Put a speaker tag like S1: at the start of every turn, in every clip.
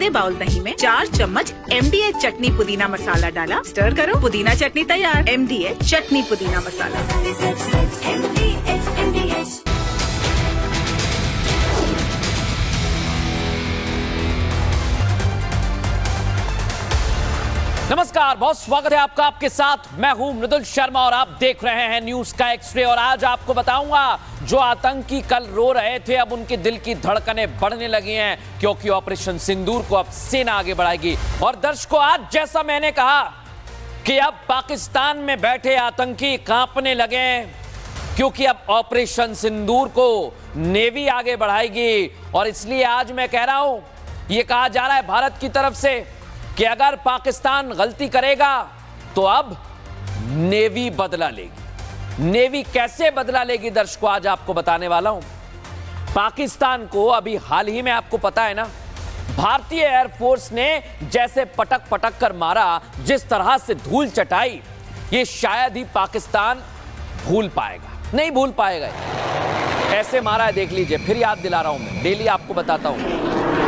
S1: आधे बाउल दही में 4 चम्मच MDH चटनी पुदीना मसाला डाला, स्टर करो, पुदीना चटनी तैयार। MDH चटनी पुदीना मसाला।
S2: नमस्कार, बहुत स्वागत है आपका। आपके साथ मैं हूं मृदुल शर्मा और आप देख रहे हैं न्यूज का एक्सरे। और आज आपको बताऊंगा, जो आतंकी कल रो रहे थे अब उनके दिल की धड़कनें बढ़ने लगी हैं, क्योंकि ऑपरेशन सिंदूर को अब सेना आगे बढ़ाएगी। और दर्शकों, आज जैसा मैंने कहा कि अब पाकिस्तान में बैठे आतंकी कांपने लगे, क्योंकि अब ऑपरेशन सिंदूर को नेवी आगे बढ़ाएगी। और इसलिए आज मैं कह रहा हूं, यह कहा जा रहा है भारत की तरफ से कि अगर पाकिस्तान गलती करेगा तो अब नेवी बदला लेगी। नेवी कैसे बदला लेगी दर्शकों, आज आपको बताने वाला हूं। पाकिस्तान को अभी हाल ही में, आपको पता है ना, भारतीय एयरफोर्स ने जैसे पटक पटक कर मारा, जिस तरह से धूल चटाई, ये शायद ही पाकिस्तान भूल पाएगा। नहीं भूल पाएगा। ऐसे मारा है, देख लीजिए, फिर याद दिला रहा हूं मैं, डेली आपको बताता हूं।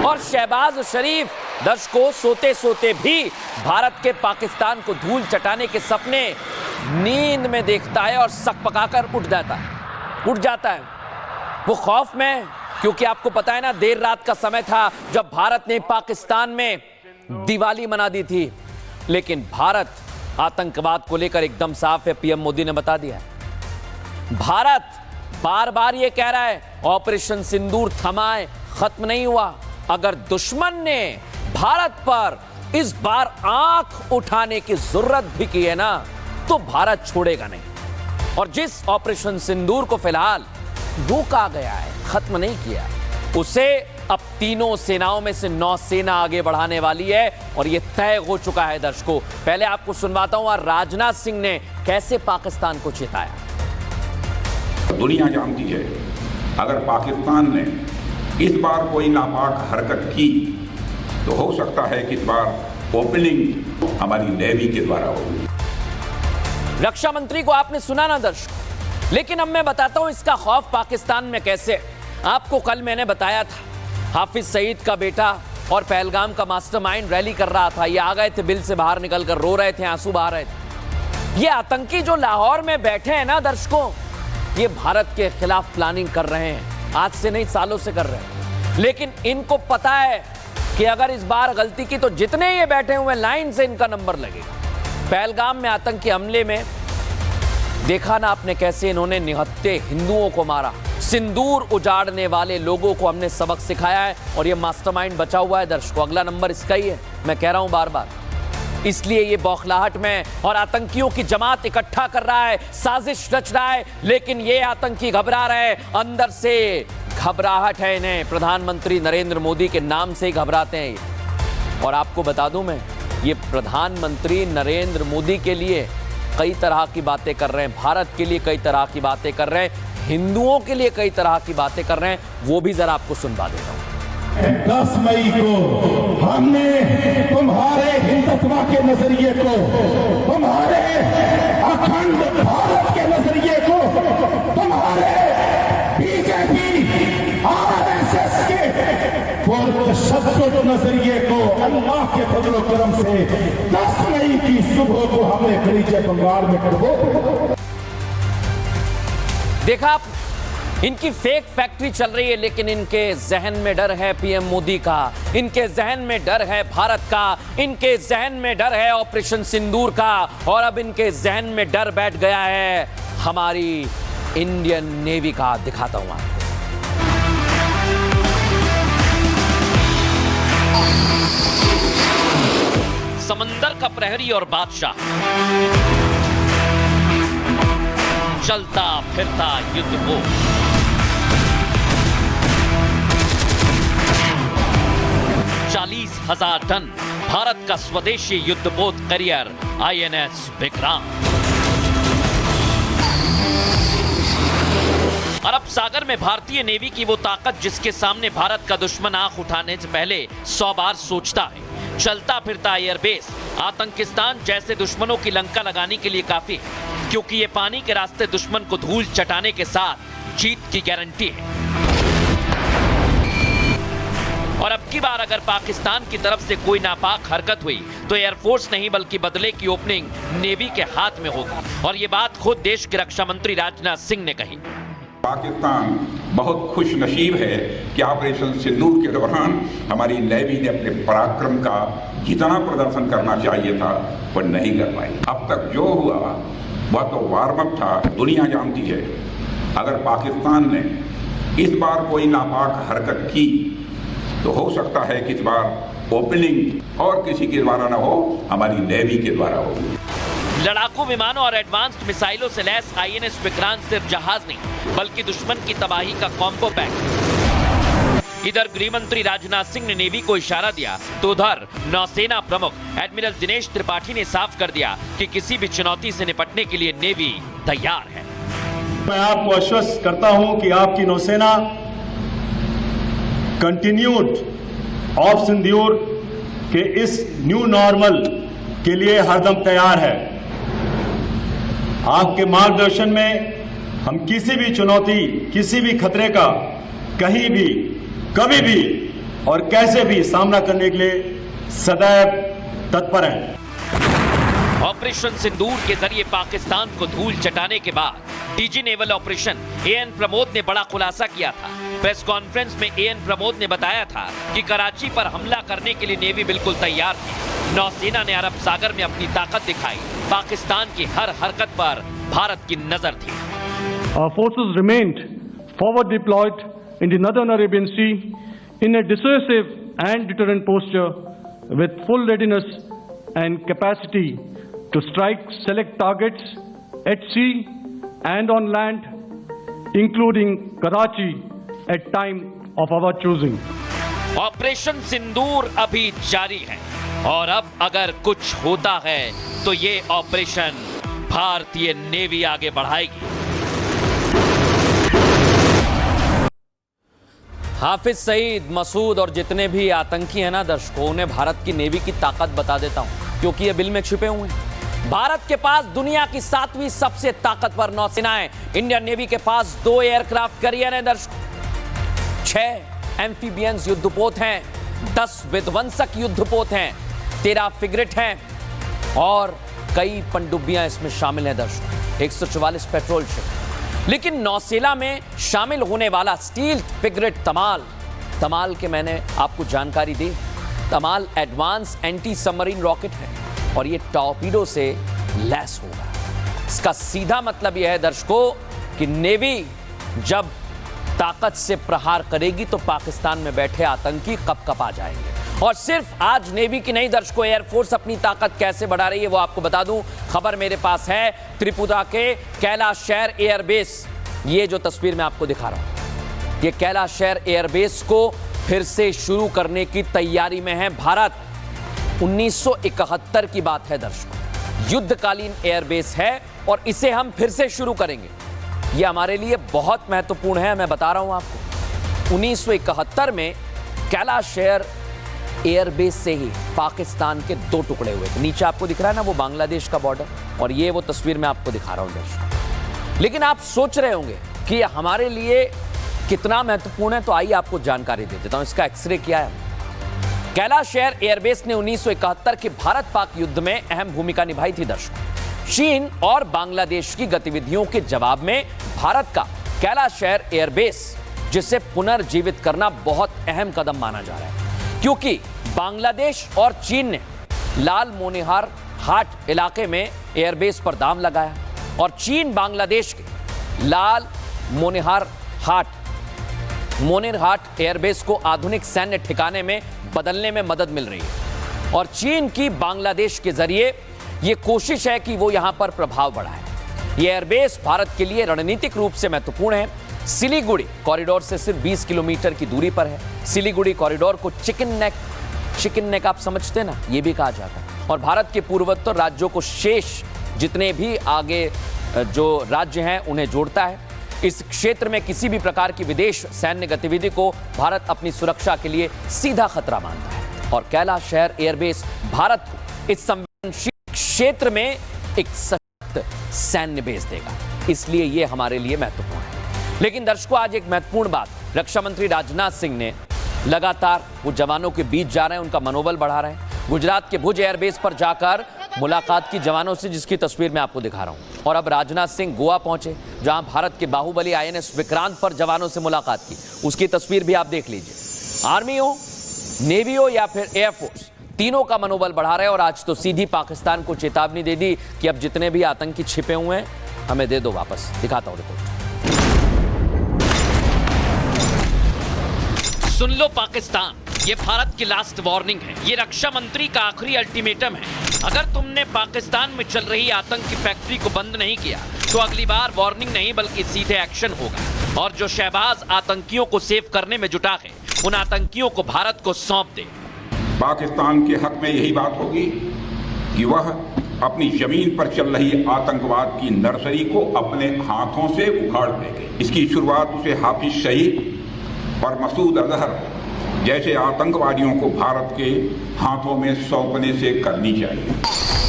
S2: और शहबाज शरीफ दर्शकों सोते सोते भी भारत के पाकिस्तान को धूल चटाने के सपने नींद में देखता है और सक पकाकर उठ जाता है वो खौफ में, क्योंकि आपको पता है ना, देर रात का समय था जब भारत ने पाकिस्तान में दिवाली मना दी थी। लेकिन भारत आतंकवाद को लेकर एकदम साफ है, पीएम मोदी ने बता दिया है। भारत बार बार ये कह रहा है ऑपरेशन सिंदूर थमा है, खत्म नहीं हुआ। अगर दुश्मन ने भारत पर इस बार आंख उठाने की जरूरत भी की है ना, तो भारत छोड़ेगा नहीं। और जिस ऑपरेशन सिंदूर को फिलहाल रोका गया है, खत्म नहीं किया, उसे अब तीनों सेनाओं में से नौसेना आगे बढ़ाने वाली है और यह तय हो चुका है। दर्शकों, पहले आपको सुनवाता हूं राजनाथ सिंह ने कैसे पाकिस्तान को चेताया।
S3: दुनिया जानती है, अगर पाकिस्तान ने इस बार कोई नापाक हरकत की तो हो सकता है कि इस बार ओपनिंग हमारी नेवी के द्वारा होगी।
S2: रक्षा मंत्री को आपने सुना ना दर्शक, लेकिन अब मैं बताता हूं इसका खौफ पाकिस्तान में कैसे। आपको कल मैंने बताया था, हाफिज सईद का बेटा और पहलगाम का मास्टरमाइंड रैली कर रहा था। ये आ गए थे, बिल से बाहर निकलकर रो रहे थे, आंसू बहा रहे थे। ये आतंकी जो लाहौर में बैठे हैं ना दर्शकों, ये भारत के खिलाफ प्लानिंग कर रहे हैं, आज से नहीं सालों से कर रहे हैं। लेकिन इनको पता है कि अगर इस बार गलती की तो जितने ये बैठे हुए लाइन से इनका नंबर लगेगा। पहलगाम में आतंकी हमले में देखा ना आपने कैसे इन्होंने निहत्थे हिंदुओं को मारा। सिंदूर उजाड़ने वाले लोगों को हमने सबक सिखाया है और ये मास्टरमाइंड बचा हुआ है दर्शकों। अगला नंबर इसका ही है, मैं कह रहा हूं बार बार। इसलिए ये बौखलाहट में और आतंकियों की जमात इकट्ठा कर रहा है, साजिश रच रहा है। लेकिन ये आतंकी घबरा रहे हैं, अंदर से घबराहट है इन्हें। प्रधानमंत्री नरेंद्र मोदी के नाम से ही घबराते हैं ये। और आपको बता दूं मैं, ये प्रधानमंत्री नरेंद्र मोदी के लिए कई तरह की बातें कर रहे हैं, भारत के लिए कई तरह की बातें कर रहे हैं, हिंदुओं के लिए कई तरह की बातें कर रहे हैं। वो भी जरा आपको सुनवा देता हूं।
S4: 10 मई को हमने तुम्हारे हिंदुत्व के नजरिए को, तुम्हारे अखंड भारत के नजरिए को, तुम्हारे बीजेपी आरएसएस के शब्द नजरिए को अल्लाह के फजल करम से 10 मई की सुबह को हमने खलीजे बंगाल में करवो।
S2: देखा आप, इनकी फेक फैक्ट्री चल रही है, लेकिन इनके जहन में डर है पीएम मोदी का, इनके जहन में डर है भारत का, इनके जहन में डर है ऑपरेशन सिंदूर का, और अब इनके जहन में डर बैठ गया है हमारी इंडियन नेवी का। दिखाता हूं आपको। समंदर का प्रहरी और बादशाह, चलता फिरता युद्धपोत, 40,000 टन भारत का स्वदेशी युद्धपोत करियर INS विक्रांत। अरब सागर में भारतीय नेवी की वो ताकत जिसके सामने भारत का दुश्मन आंख उठाने से पहले 100 बार सोचता है। चलता फिरता एयरबेस आतंकिस्तान जैसे दुश्मनों की लंका लगाने के लिए काफी, क्योंकि ये पानी के रास्ते दुश्मन को धूल चटाने के साथ जीत की गारंटी है। और अब की बार अगर पाकिस्तान की तरफ से कोई नापाक हरकत हुई तो एयरफोर्स नहीं बल्कि बदले की ओपनिंग नेवी के हाथ में होगी। और ये बात खुद देश के रक्षा मंत्री राजनाथ सिंह ने कही।
S3: पाकिस्तान बहुत खुश नसीब है कि ऑपरेशन सिंदूर के दौरान हमारी नेवी ने अपने पराक्रम का जितना प्रदर्शन करना चाहिए था वह नहीं कर पाई। अब तक जो हुआ वह तो वार्म अप था। दुनिया जानती है अगर पाकिस्तान ने इस बार कोई नापाक हरकत की तो हो सकता है कि इस बार ओपनिंग और किसी के द्वारा न हो, हमारी नेवी के द्वारा हो।
S2: लड़ाकू विमानों और एडवांस्ड मिसाइलों से लैस आईएनएस विक्रांत सिर्फ जहाज नहीं बल्कि दुश्मन की तबाही का कॉम्बो पैक। इधर गृह मंत्री राजनाथ सिंह ने नेवी को इशारा दिया तो उधर नौसेना प्रमुख एडमिरल दिनेश त्रिपाठी ने साफ कर दिया कि किसी भी चुनौती से निपटने के लिए नेवी तैयार है।
S5: मैं आपको आश्वस्त करता हूं कि आपकी नौसेना कंटिन्यूड ऑफ सिंदूर के इस न्यू नॉर्मल के लिए हरदम तैयार है। आपके मार्गदर्शन में हम किसी भी चुनौती, किसी भी खतरे का कहीं भी, कभी भी और कैसे भी सामना करने के लिए सदैव तत्पर हैं।
S2: ऑपरेशन सिंदूर के जरिए पाकिस्तान को धूल चटाने के बाद DG naval operation AN Pramod ने बड़ा खुलासा किया था। प्रेस कॉन्फ्रेंस में एएन प्रमोद ने बताया था कि कराची पर हमला करने के लिए नेवी बिल्कुल तैयार थी। नौसेना ने अरब सागर में अपनी ताकत दिखाई। पाकिस्तान की हर हरकत पर भारत की नजर थी।
S6: Our forces remained forward deployed in the northern Arabian Sea in a dissuasive and deterrent posture with full readiness and capacity to strike select targets at sea and on land, including Karachi at time of our choosing.
S2: Operation Sindoor अभी जारी है और अब अगर कुछ होता है तो ये ऑपरेशन भारतीय नेवी आगे बढ़ाएगी। हाफिज सईद, मसूद और जितने भी आतंकी हैं ना दर्शकों, उन्हें भारत की नेवी की ताकत बता देता हूं क्योंकि ये बिल में छिपे हुए हैं। भारत के पास दुनिया की 7वीं सबसे ताकतवर नौसेना है। इंडियन नेवी के पास 2 एयरक्राफ्ट कैरियर हैं दर्शकों, 6 एम्फीबियंस युद्धपोत हैं, 10 विध्वंसक युद्धपोत हैं, 13 फ्रिगेट हैं और कई पनडुब्बियां इसमें शामिल हैं दर्शकों, 144 पेट्रोल शिप। लेकिन नौसेना में शामिल होने वाला स्टील फ्रिगेट तमाल के मैंने आपको जानकारी दी। तमाल एडवांस एंटी सबमरीन रॉकेट है और ये टॉर्पीडो से लैस होगा। इसका सीधा मतलब यह है दर्शकों कि नेवी जब ताकत से प्रहार करेगी तो पाकिस्तान में बैठे आतंकी कपकपा जाएंगे। और सिर्फ आज नेवी की नहीं दर्शकों, एयरफोर्स अपनी ताकत कैसे बढ़ा रही है वो आपको बता दूं। खबर मेरे पास है त्रिपुरा के कैलाशहर एयरबेस। ये जो तस्वीर मैं आपको दिखा रहा हूं, ये कैलाशहर एयरबेस को फिर से शुरू करने की तैयारी में है भारत। 1971 की बात है दर्शकों, युद्धकालीन एयरबेस है और इसे हम फिर से शुरू करेंगे। यह हमारे लिए बहुत महत्वपूर्ण है, मैं बता रहा हूं आपको। 1971 में कैलाशहर एयरबेस से ही पाकिस्तान के 2 टुकड़े हुए थे। नीचे आपको दिख रहा है ना वो बांग्लादेश का बॉर्डर, और ये वो तस्वीर मैं आपको दिखा रहा हूं दर्शकों। लेकिन आप सोच रहे होंगे कि यह हमारे लिए कितना महत्वपूर्ण है, तो आइए आपको जानकारी दे देता हूं। इसका एक्सरे किया है। कैलाशहर एयरबेस ने 1971 के भारत पाक युद्ध में अहम भूमिका निभाई थी दर्शकों। चीन और बांग्लादेश की गतिविधियों के जवाब में भारत का कैलाशहर एयरबेस, जिसे पुनर्जीवित करना बहुत अहम कदम माना जा रहा है, क्योंकि बांग्लादेश और चीन ने लाल मोनिहार हाट इलाके में एयरबेस पर दांव लगाया और चीन बांग्लादेश के लाल मोनिहार हाट एयरबेस को आधुनिक सैन्य ठिकाने में बदलने में मदद मिल रही है। और चीन की बांग्लादेश के जरिए यह कोशिश है कि वो यहां पर प्रभाव बढ़ाए। यह एयरबेस भारत के लिए रणनीतिक रूप से महत्वपूर्ण है। सिलीगुड़ी कॉरिडोर से सिर्फ 20 किलोमीटर की दूरी पर है। सिलीगुड़ी कॉरिडोर को चिकन नेक आप समझते ना, ये भी कहा जाता है, और भारत के पूर्वोत्तर राज्यों को शेष जितने भी आगे जो राज्य हैं उन्हें जोड़ता है। इस क्षेत्र में किसी भी प्रकार की विदेश सैन्य गतिविधि को भारत अपनी सुरक्षा के लिए सीधा खतरा मानता है और कैलाशहर एयरबेस भारत को इस संवेदनशील क्षेत्र में एक सशक्त सैन्य बेस देगा। इसलिए यह हमारे लिए महत्वपूर्ण है। लेकिन दर्शकों, आज एक महत्वपूर्ण बात रक्षा मंत्री राजनाथ सिंह ने लगातार वो जवानों के बीच जा रहे हैं, उनका मनोबल बढ़ा रहे हैं। गुजरात के भुज एयरबेस पर जाकर मुलाकात की जवानों से, जिसकी तस्वीर मैं आपको दिखा रहा हूं। और अब राजनाथ सिंह गोवा पहुंचे, जहां भारत के बाहुबली INS विक्रांत पर जवानों से मुलाकात की। उसकी तस्वीर भी आप देख लीजिए। आर्मी हो, नेवी हो या फिर एयरफोर्स, तीनों का मनोबल बढ़ा रहे हैं। और आज तो सीधी पाकिस्तान को चेतावनी दे दी कि अब जितने भी आतंकी छिपे हुए हैं हमें दे दो वापस। दिखाता हूं रिपोर्ट। सुन लो पाकिस्तान, ये भारत की लास्ट वार्निंग है। ये रक्षा मंत्री का आखिरी अल्टीमेटम है। अगर तुमने पाकिस्तान में चल रही आतंक की फैक्ट्री को बंद नहीं किया तो अगली बार वार्निंग नहीं बल्कि सीधे एक्शन होगा। और जो शहबाज आतंकियों को सेव करने में जुटा है, उन आतंकियों को भारत को सौंप दे।
S3: पाकिस्तान के हक में यही बात होगी कि वह अपनी जमीन पर चल रही आतंकवाद की नर्सरी को अपने हाथों से उखाड़ देंगे। इसकी शुरुआत उसे हाफिज सईद और मसूद अजहर जैसे आतंकवादियों को भारत के हाथों में सौंपने से करनी चाहिए।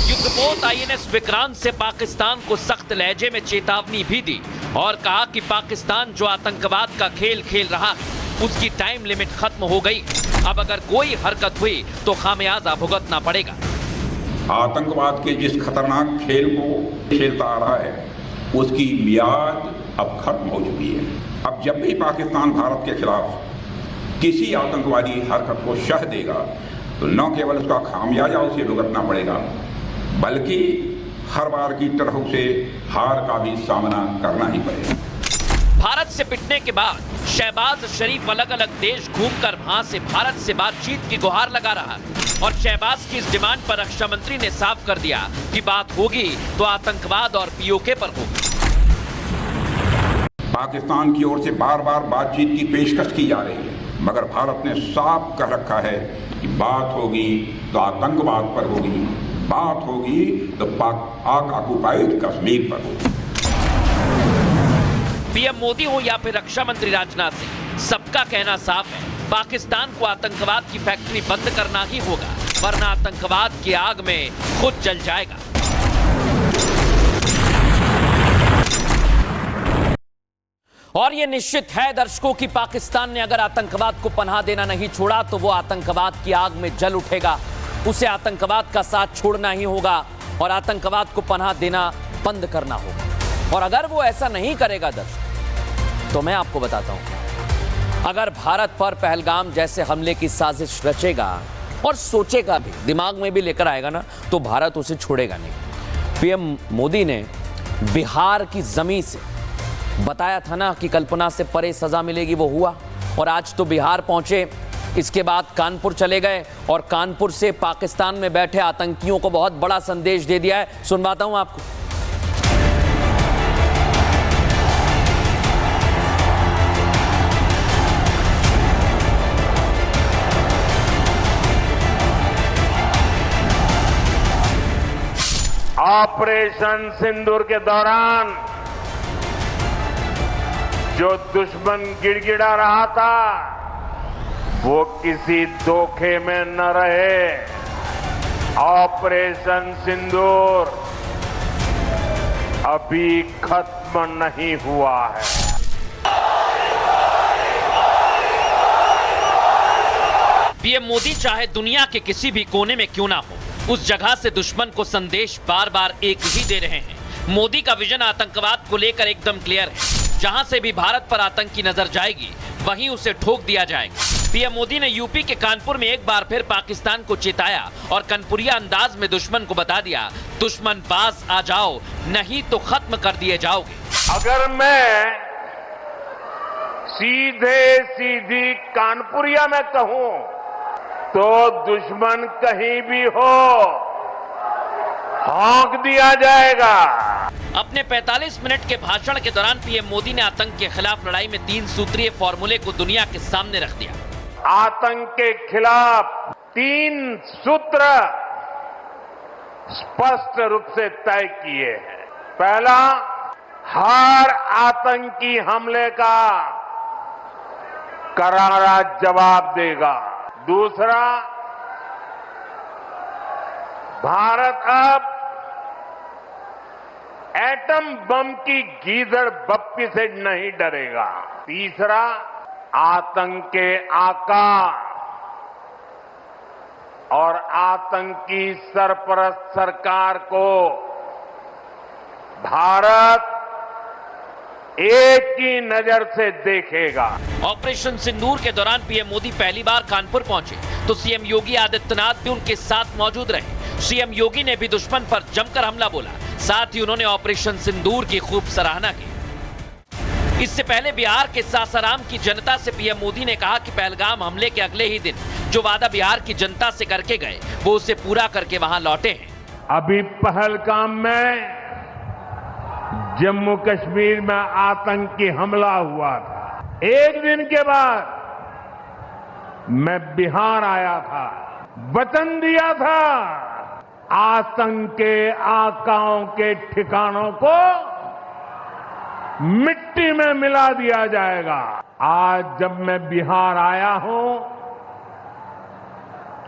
S2: युद्धपोत INS विक्रांत से पाकिस्तान को सख्त लहजे में चेतावनी भी दी और कहा कि पाकिस्तान जो आतंकवाद का खेल खेल रहा है उसकी टाइम लिमिट खत्म हो गई। अब अगर कोई हरकत हुई तो खामियाजा भुगतना पड़ेगा।
S3: आतंकवाद के जिस खतरनाक खेल को खेलता आ रहा है उसकी मियाद अब खत्म हो चुकी है। अब जब भी पाकिस्तान भारत के खिलाफ किसी आतंकवादी हरकत को शह देगा तो न केवल उसका खामियाजा उसे भुगतना पड़ेगा बल्कि हर बार की तरह उसे हार का भी सामना करना ही पड़ेगा।
S2: भारत से पिटने के बाद शहबाज शरीफ अलग अलग देश घूमकर वहां से भारत से बातचीत की गुहार लगा रहा है। और शहबाज की इस डिमांड पर रक्षा मंत्री ने साफ कर दिया कि बात होगी तो आतंकवाद और POK पर होगी।
S3: पाकिस्तान की ओर से बार बार बातचीत की पेशकश की जा रही है, मगर भारत ने साफ कह रखा है कि बात होगी तो आतंकवाद पर होगी, बात होगी तो पाक ऑक्युपाइड कश्मीर पर होगी।
S2: PM मोदी हो या फिर रक्षा मंत्री राजनाथ सिंह, सबका कहना साफ है, पाकिस्तान को आतंकवाद की फैक्ट्री बंद करना ही होगा, वरना आतंकवाद की आग में खुद जल जाएगा। और यह निश्चित है दर्शकों कि पाकिस्तान ने अगर आतंकवाद को पनाह देना नहीं छोड़ा तो वो आतंकवाद की आग में जल उठेगा। उसे आतंकवाद का साथ छोड़ना ही होगा और आतंकवाद को पनाह देना बंद करना होगा। और अगर वो ऐसा नहीं करेगा दर्शक, तो मैं आपको बताता हूं, अगर भारत पर पहलगाम जैसे हमले की साजिश रचेगा और सोचेगा भी, दिमाग में भी लेकर आएगा ना, तो भारत उसे छोड़ेगा नहीं। PM मोदी ने बिहार की जमीन से बताया था ना कि कल्पना से परे सजा मिलेगी, वो हुआ। और आज तो बिहार पहुंचे, इसके बाद कानपुर चले गए और कानपुर से पाकिस्तान में बैठे आतंकियों को बहुत बड़ा संदेश दे दिया है। सुनवाता हूं आपको।
S7: ऑपरेशन सिंदूर के दौरान जो दुश्मन गिड़गिड़ा रहा था वो किसी धोखे में न रहे। ऑपरेशन सिंदूर अभी खत्म नहीं हुआ है।
S2: PM मोदी चाहे दुनिया के किसी भी कोने में क्यों ना हो, उस जगह से दुश्मन को संदेश बार बार एक ही दे रहे हैं। मोदी का विजन आतंकवाद को लेकर एकदम क्लियर है। जहां से भी भारत पर आतंकी नजर जाएगी वहीं उसे ठोक दिया जाएगा। PM मोदी ने यूपी के कानपुर में एक बार फिर पाकिस्तान को चेताया और कनपुरिया अंदाज में दुश्मन को बता दिया, दुश्मन पास आ जाओ नहीं तो खत्म कर दिए जाओगे।
S7: अगर मैं सीधी कानपुरिया में कहूं तो दुश्मन कहीं भी हो हाँक दिया जाएगा।
S2: अपने 45 मिनट के भाषण के दौरान PM मोदी ने आतंक के खिलाफ लड़ाई में 3 सूत्रीय फॉर्मूले को दुनिया के सामने रख दिया।
S7: आतंक के खिलाफ 3 सूत्र स्पष्ट रूप से तय किए हैं। पहला, हर आतंकी हमले का करारा जवाब देगा। दूसरा, भारत अब एटम बम की गीदड़ बप्पी से नहीं डरेगा। तीसरा, आतंक के आका और आतंकी सरपरस्त सरकार को भारत एक ही नजर से देखेगा।
S2: ऑपरेशन सिंदूर के दौरान पीएम मोदी पहली बार कानपुर पहुंचे तो सीएम योगी आदित्यनाथ भी उनके साथ मौजूद रहे। सीएम योगी ने भी दुश्मन पर जमकर हमला बोला, साथ ही उन्होंने ऑपरेशन सिंदूर की खूब सराहना की। इससे पहले बिहार के सासाराम की जनता से पीएम मोदी ने कहा कि पहलगाम हमले के अगले ही दिन जो वादा बिहार की जनता से करके गए वो उसे पूरा करके वहां लौटे हैं।
S7: अभी पहलगाम में जम्मू कश्मीर में आतंकी हमला हुआ था। एक दिन के बाद मैं बिहार आया था, वचन दिया था आतंक के आकाओं के ठिकानों को मिट्टी में मिला दिया जाएगा। आज जब मैं बिहार आया हूं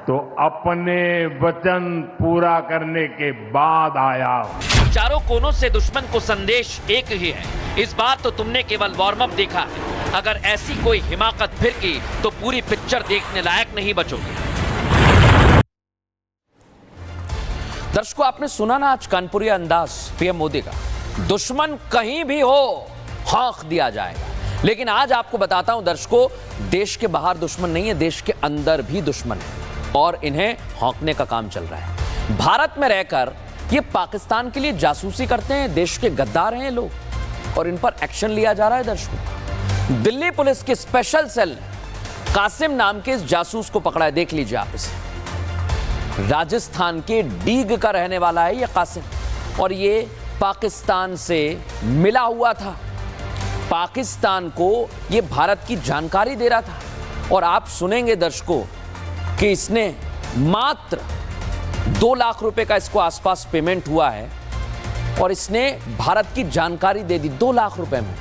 S7: तो अपने वचन पूरा करने के बाद आया हूं।
S2: चारों कोनों से दुश्मन को संदेश एक ही है, इस बार तो तुमने केवल वार्म अप देखा है, अगर ऐसी कोई हिमाकत फिर की तो पूरी पिक्चर देखने लायक नहीं बचोगे। दर्शकों, आपने सुना ना आज कानपुरी अंदाज पीएम मोदी का, दुश्मन कहीं भी हो हौंक दिया जाएगा। लेकिन आज आपको बताता हूं दर्शकों, देश के बाहर दुश्मन नहीं है, देश के अंदर भी दुश्मन है और इन्हें हौंकने का काम चल रहा है। भारत में रहकर ये पाकिस्तान के लिए जासूसी करते हैं, देश के गद्दार हैं ये लोग और इन पर एक्शन लिया जा रहा है। दर्शकों, दिल्ली पुलिस की स्पेशल सेल ने कासिम नाम के इस जासूस को पकड़ा है। देख लीजिए आप इसे, राजस्थान के डीग का रहने वाला है ये कासिम और ये पाकिस्तान से मिला हुआ था। पाकिस्तान को ये भारत की जानकारी दे रहा था और आप सुनेंगे दर्शकों कि इसने मात्र 2 लाख रुपए का इसको आसपास पेमेंट हुआ है और इसने भारत की जानकारी दे दी 2 लाख रुपए में,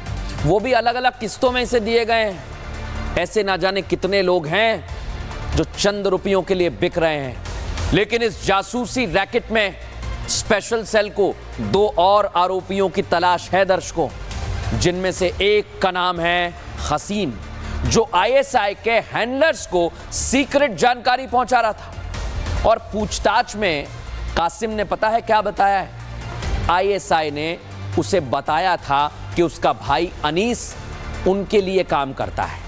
S2: वो भी अलग अलग किस्तों में इसे दिए गए हैं। ऐसे ना जाने कितने लोग हैं जो चंद रुपयों के लिए बिक रहे हैं। लेकिन इस जासूसी रैकेट में स्पेशल सेल को 2 और आरोपियों की तलाश है दर्शकों, जिनमें से एक का नाम है हसीन, जो आईएसआई के हैंडलर्स को सीक्रेट जानकारी पहुंचा रहा था। और पूछताछ में कासिम ने पता है क्या बताया है, आईएसआई ने उसे बताया था कि उसका भाई अनीस उनके लिए काम करता है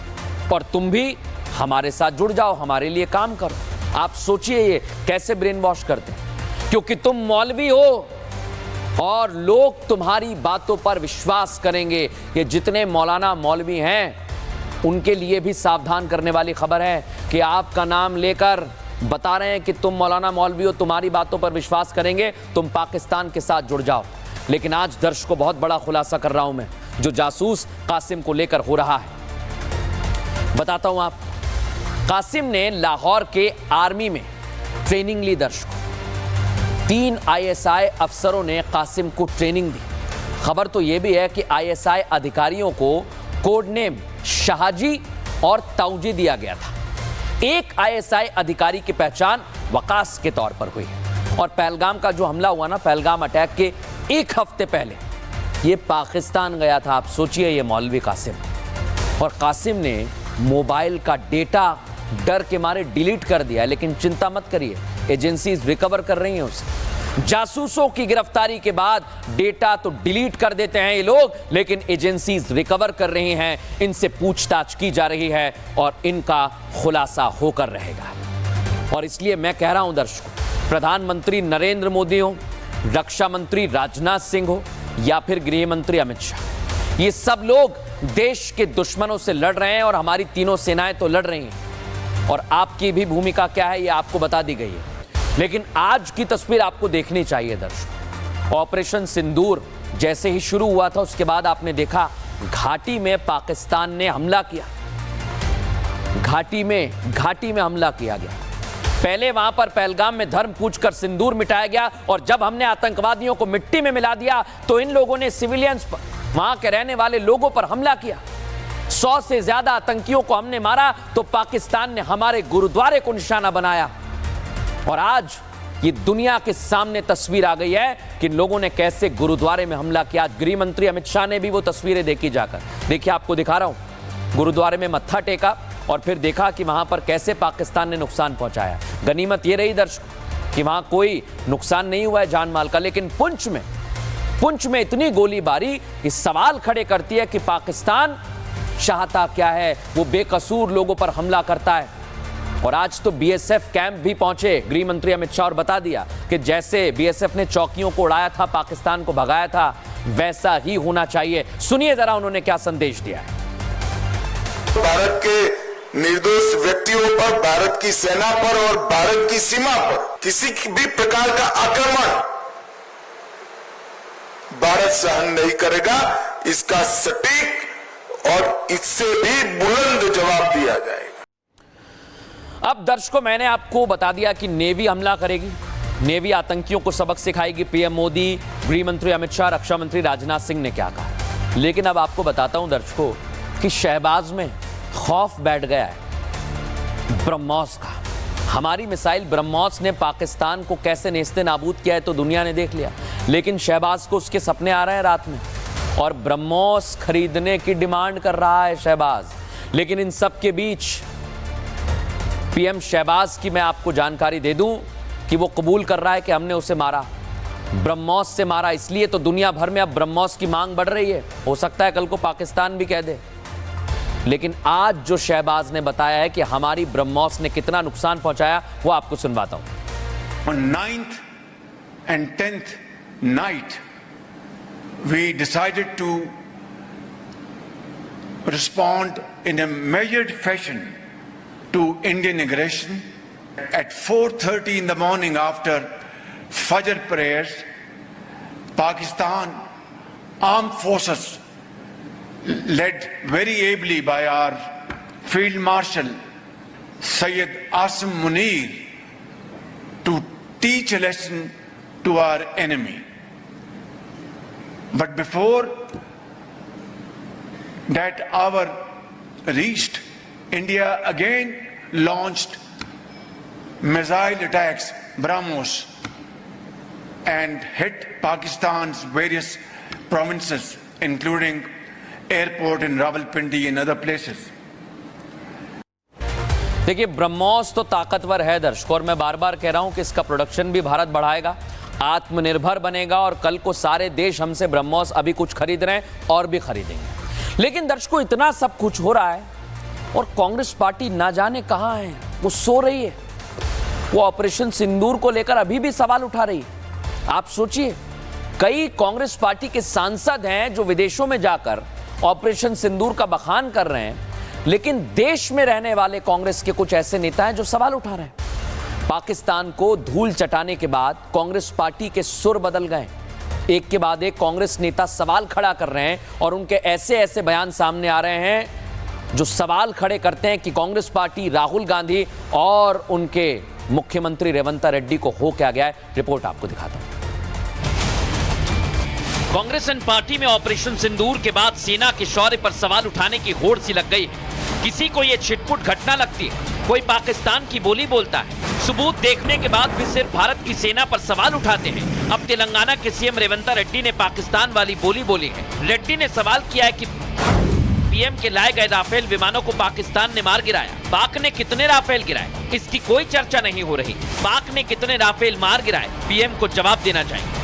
S2: और तुम भी हमारे साथ जुड़ जाओ, हमारे लिए काम करो। आप सोचिए ये कैसे ब्रेन वॉश करते हैं, क्योंकि तुम मौलवी हो और लोग तुम्हारी बातों पर विश्वास करेंगे। ये जितने मौलाना मौलवी हैं उनके लिए भी सावधान करने वाली खबर है कि आपका नाम लेकर बता रहे हैं कि तुम मौलाना मौलवी हो, तुम्हारी बातों पर विश्वास करेंगे, तुम पाकिस्तान के साथ जुड़ जाओ। लेकिन आज दर्शकों बहुत बड़ा खुलासा कर रहा हूं मैं, जो जासूस कासिम को लेकर हो रहा है। बताता हूं आप, कासिम ने लाहौर के आर्मी में ट्रेनिंग ली दर्शकों। 3 आईएसआई अफसरों ने कासिम को ट्रेनिंग दी। खबर तो यह भी है कि आईएसआई अधिकारियों को कोड नेम शाहजी और ताऊजी दिया गया था। एक आईएसआई अधिकारी की पहचान वकास के तौर पर हुई और पहलगाम का जो हमला हुआ ना, पहलगाम अटैक के 1 हफ्ते पहले ये पाकिस्तान गया था। आप सोचिए ये मौलवी कासिम, और कासिम ने मोबाइल का डेटा डर के मारे डिलीट कर दिया, लेकिन चिंता मत करिए, एजेंसीज रिकवर कर रही हैं उसे। जासूसों की गिरफ्तारी के बाद डेटा तो डिलीट कर देते हैं ये लोग, लेकिन एजेंसीज रिकवर कर रही हैं, इनसे पूछताछ की जा रही है और इनका खुलासा होकर रहेगा। और इसलिए मैं कह रहा हूं दर्शकों, प्रधानमंत्री नरेंद्र मोदी हो, रक्षा मंत्री राजनाथ सिंह हो या फिर गृह मंत्री अमित शाह, ये सब लोग देश के दुश्मनों से लड़ रहे हैं और हमारी तीनों सेनाएं तो लड़ रही हैं। और आपकी भी भूमिका क्या है ये आपको बता दी गई है। लेकिन आज की तस्वीर आपको देखनी चाहिए दर्शकों। ऑपरेशन सिंदूर जैसे ही शुरू हुआ था उसके बाद आपने देखा घाटी में पाकिस्तान ने हमला किया, घाटी में हमला किया गया। पहले वहां पर पहलगाम में धर्म पूछकर सिंदूर मिटाया गया और जब हमने आतंकवादियों को मिट्टी में मिला दिया तो इन लोगों ने सिविलियंस पर, वहां के रहने वाले लोगों पर हमला किया। 100 से ज्यादा आतंकियों को हमने मारा तो पाकिस्तान ने हमारे गुरुद्वारे को निशाना बनाया। और आज ये दुनिया के सामने तस्वीर आ गई है कि लोगों ने कैसे गुरुद्वारे में हमला किया। गृह मंत्री अमित शाह ने भी वो तस्वीरें देखी जाकर, देखिए आपको दिखा रहा हूं। गुरुद्वारे में मत्था टेका और फिर देखा कि वहां पर कैसे पाकिस्तान ने नुकसान पहुंचाया। गनीमत ये रही दर्शकों कि वहां कोई नुकसान नहीं हुआ है जान माल का, लेकिन पुंछ में इतनी गोलीबारी इस सवाल खड़े करती है कि पाकिस्तान चाहता क्या है। वो बेकसूर लोगों पर हमला करता है। और आज तो बीएसएफ कैंप भी पहुंचे गृह मंत्री अमित शाह और बता दिया कि जैसे बीएसएफ ने चौकियों को उड़ाया था, पाकिस्तान को भगाया था, वैसा ही होना चाहिए। सुनिए जरा उन्होंने क्या संदेश दिया है।
S8: भारत के निर्दोष व्यक्तियों पर, भारत की सेना पर और भारत की सीमा पर किसी भी प्रकार का आक्रमण भारत सहन नहीं करेगा। इसका सटीक और इससे भी बुलंद जवाब दिया जाएगा।
S2: अब दर्शकों, मैंने आपको बता दिया कि नेवी हमला करेगी, नेवी आतंकियों को सबक सिखाएगी। पीएम मोदी, गृह मंत्री अमित शाह, रक्षा मंत्री राजनाथ सिंह ने क्या कहा। लेकिन अब आपको बताता हूं दर्शकों कि शहबाज में खौफ बैठ गया है ब्रह्मोस का। हमारी मिसाइल ब्रह्मोस ने पाकिस्तान को कैसे नेस्ते नाबूद किया है तो दुनिया ने देख लिया, लेकिन शहबाज को उसके सपने आ रहे हैं रात में और ब्रह्मोस खरीदने की डिमांड कर रहा है शहबाज। लेकिन इन सब के बीच पीएम शहबाज की मैं आपको जानकारी दे दूं कि वो कबूल कर रहा है कि हमने उसे मारा, ब्रह्मोस से मारा। इसलिए तो दुनिया भर में अब ब्रह्मोस की मांग बढ़ रही है। हो सकता है कल को पाकिस्तान भी कह दे। लेकिन आज जो शहबाज ने बताया है कि हमारी ब्रह्मोस ने कितना नुकसान पहुंचाया, वो आपको सुनवाता हूं।
S9: On 9th and 10th night, we decided to respond in a measured fashion to Indian aggression. At 4:30 in the morning, after Fajr prayers, Pakistan armed forces, led very ably by our Field Marshal Syed Asim Munir, to teach a lesson to our enemy. But before that hour reached, India again launched missile attacks, BrahMos, and hit Pakistan's various provinces, including airport in Rawalpindi and other places.
S2: देखिए, ब्रह्मोस तो ताकतवर है दर्शकों, और मैं बार बार कह रहा हूं कि इसका प्रोडक्शन भी भारत बढ़ाएगा, आत्मनिर्भर बनेगा और कल को सारे देश हमसे ब्रह्मोस अभी कुछ खरीद रहे हैं और भी खरीदेंगे। लेकिन दर्शकों, इतना सब कुछ हो रहा है और कांग्रेस पार्टी ना जाने कहां है, वो सो रही है। वो ऑपरेशन सिंदूर को लेकर अभी भी सवाल उठा रही है। आप सोचिए, कई कांग्रेस पार्टी के सांसद हैं जो विदेशों में जाकर ऑपरेशन सिंदूर का बखान कर रहे हैं, लेकिन देश में रहने वाले कांग्रेस के कुछ ऐसे नेता हैं जो सवाल उठा रहे हैं। पाकिस्तान को धूल चटाने के बाद कांग्रेस पार्टी के सुर बदल गए। एक के बाद एक कांग्रेस नेता सवाल खड़ा कर रहे हैं और उनके ऐसे ऐसे बयान सामने आ रहे हैं जो सवाल खड़े करते हैं कि कांग्रेस पार्टी, राहुल गांधी और उनके मुख्यमंत्री रेवंत रेड्डी को हो क्या गया है। रिपोर्ट आपको दिखाता हूं। कांग्रेस पार्टी में ऑपरेशन सिंदूर के बाद सेना के शौर्य पर सवाल उठाने की होड़ सी लग गई है। किसी को यह छिटपुट घटना लगती है, कोई पाकिस्तान की बोली बोलता है। सबूत देखने के बाद भी सिर्फ भारत की सेना पर सवाल उठाते हैं। अब तेलंगाना के सीएम रेवंत रेड्डी ने पाकिस्तान वाली बोली बोली है। रेड्डी ने सवाल किया है कि पीएम के लाए गए राफेल विमानों को पाकिस्तान ने मार गिराया। पाक ने कितने राफेल गिराए, इसकी कोई चर्चा नहीं हो रही। पाक ने कितने राफेल मार गिराए, पीएम को जवाब देना चाहिए।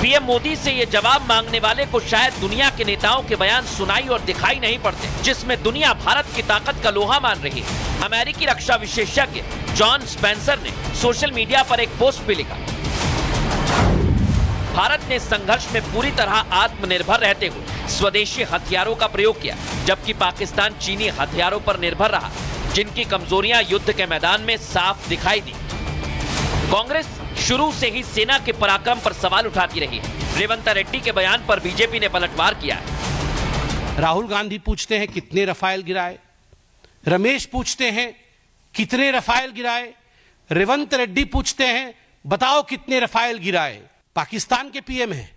S2: पीएम मोदी से ये जवाब मांगने वाले को शायद दुनिया के नेताओं के बयान सुनाई और दिखाई नहीं पड़ते, जिसमें दुनिया भारत की ताकत का लोहा मान रही है। अमेरिकी रक्षा विशेषज्ञ जॉन स्पेंसर ने सोशल मीडिया पर एक पोस्ट भी लिखा, भारत ने संघर्ष में पूरी तरह आत्मनिर्भर रहते हुए स्वदेशी हथियारों का प्रयोग किया, जबकि पाकिस्तान चीनी हथियारों पर निर्भर रहा, जिनकी कमजोरियां युद्ध के मैदान में साफ दिखाई दी। कांग्रेस शुरू से ही सेना के पराक्रम पर सवाल उठाती रही है। रेवंत रेड्डी के बयान पर बीजेपी ने पलटवार किया है।
S10: राहुल गांधी पूछते हैं कितने रफाल गिराए, रमेश पूछते हैं कितने रफाल गिराए, रेवंत रेड्डी पूछते हैं बताओ कितने रफाल गिराए। पाकिस्तान के पीएम हैं,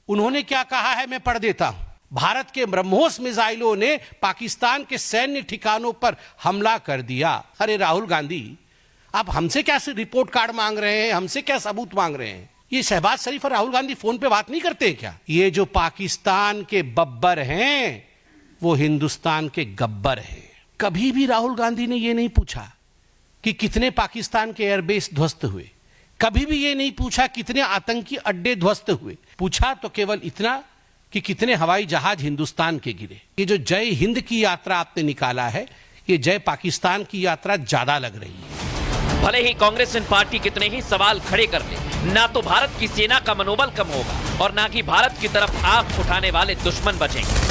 S10: उन्होंने क्या कहा है मैं पढ़ देता हूं। भारत के ब्रह्मोस मिसाइलों ने पाकिस्तान के सैन्य ठिकानों पर हमला कर दिया। अरे राहुल गांधी, आप हमसे क्या रिपोर्ट कार्ड मांग रहे हैं, हमसे क्या सबूत मांग रहे हैं? ये शहबाज शरीफ और राहुल गांधी फोन पे बात नहीं करते क्या? ये जो पाकिस्तान के बब्बर हैं, वो हिंदुस्तान के गब्बर है। कभी भी राहुल गांधी ने ये नहीं पूछा कि कितने पाकिस्तान के एयरबेस ध्वस्त हुए, कभी भी ये नहीं पूछा कितने आतंकी अड्डे ध्वस्त हुए। पूछा तो केवल इतना कि कितने हवाई जहाज हिंदुस्तान के गिरे। ये जो जय हिंद की यात्रा आपने निकाला है, ये जय पाकिस्तान की यात्रा ज्यादा लग रही है।
S2: भले ही कांग्रेस इन पार्टी कितने ही सवाल खड़े कर ले, ना तो भारत की सेना का मनोबल कम होगा और ना कि भारत की तरफ आंख उठाने वाले दुश्मन बचेंगे।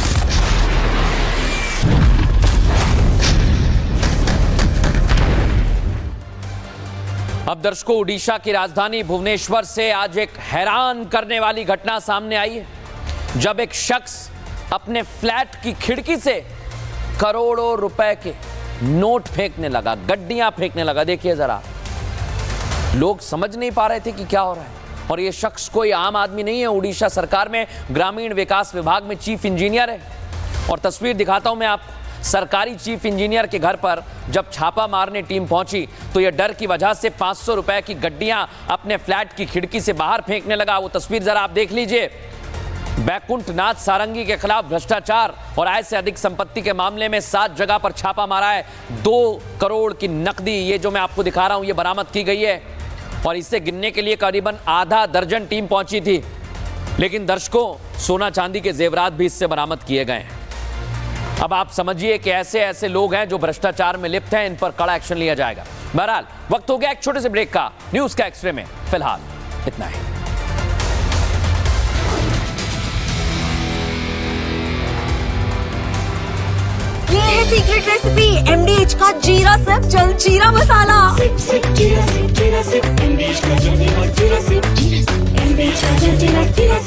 S2: अब दर्शकों, उड़ीसा की राजधानी भुवनेश्वर से आज एक हैरान करने वाली घटना सामने आई है, जब एक शख्स अपने फ्लैट की खिड़की से करोड़ों रुपए के नोट फेंकने लगा, गड्डियां फेंकने लगा। देखिए जरा, लोग समझ नहीं पा रहे थे कि क्या हो रहा है। और यह शख्स कोई आम आदमी नहीं है, उड़ीसा सरकार में ग्रामीण विकास विभाग में चीफ इंजीनियर है। और तस्वीर दिखाता हूं मैं आपको। सरकारी चीफ इंजीनियर के घर पर जब छापा मारने टीम पहुंची तो यह डर की वजह से 500 रुपए की गड्डियां अपने फ्लैट की खिड़की से बाहर फेंकने लगा। वो तस्वीर जरा आप देख लीजिए। बैकुंठनाथ सारंगी के खिलाफ भ्रष्टाचार और आय से अधिक संपत्ति के मामले में 7 जगह पर छापा मारा है। 2 करोड़ की नकदी, ये जो मैं आपको दिखा रहा हूं, ये बरामद की गई है। और इसे गिनने के लिए करीबन आधा दर्जन टीम पहुंची थी। लेकिन दर्शकों, सोना चांदी के जेवरात भी इससे बरामद किए गए हैं। अब आप समझिए कि ऐसे ऐसे लोग हैं जो भ्रष्टाचार में लिप्त हैं, इन पर कड़ा एक्शन लिया जाएगा। बहरहाल वक्त हो गया एक छोटे से ब्रेक का। न्यूज का एक्सरे में फिलहाल इतना ही।
S11: ये है सीक्रेट रेसिपी MDH का जीरा सिर्फ जल जीरा मसाला। सिप सिप जीरा सिप MDH का जल जीरा सिप MDH का जल जीरा सिप।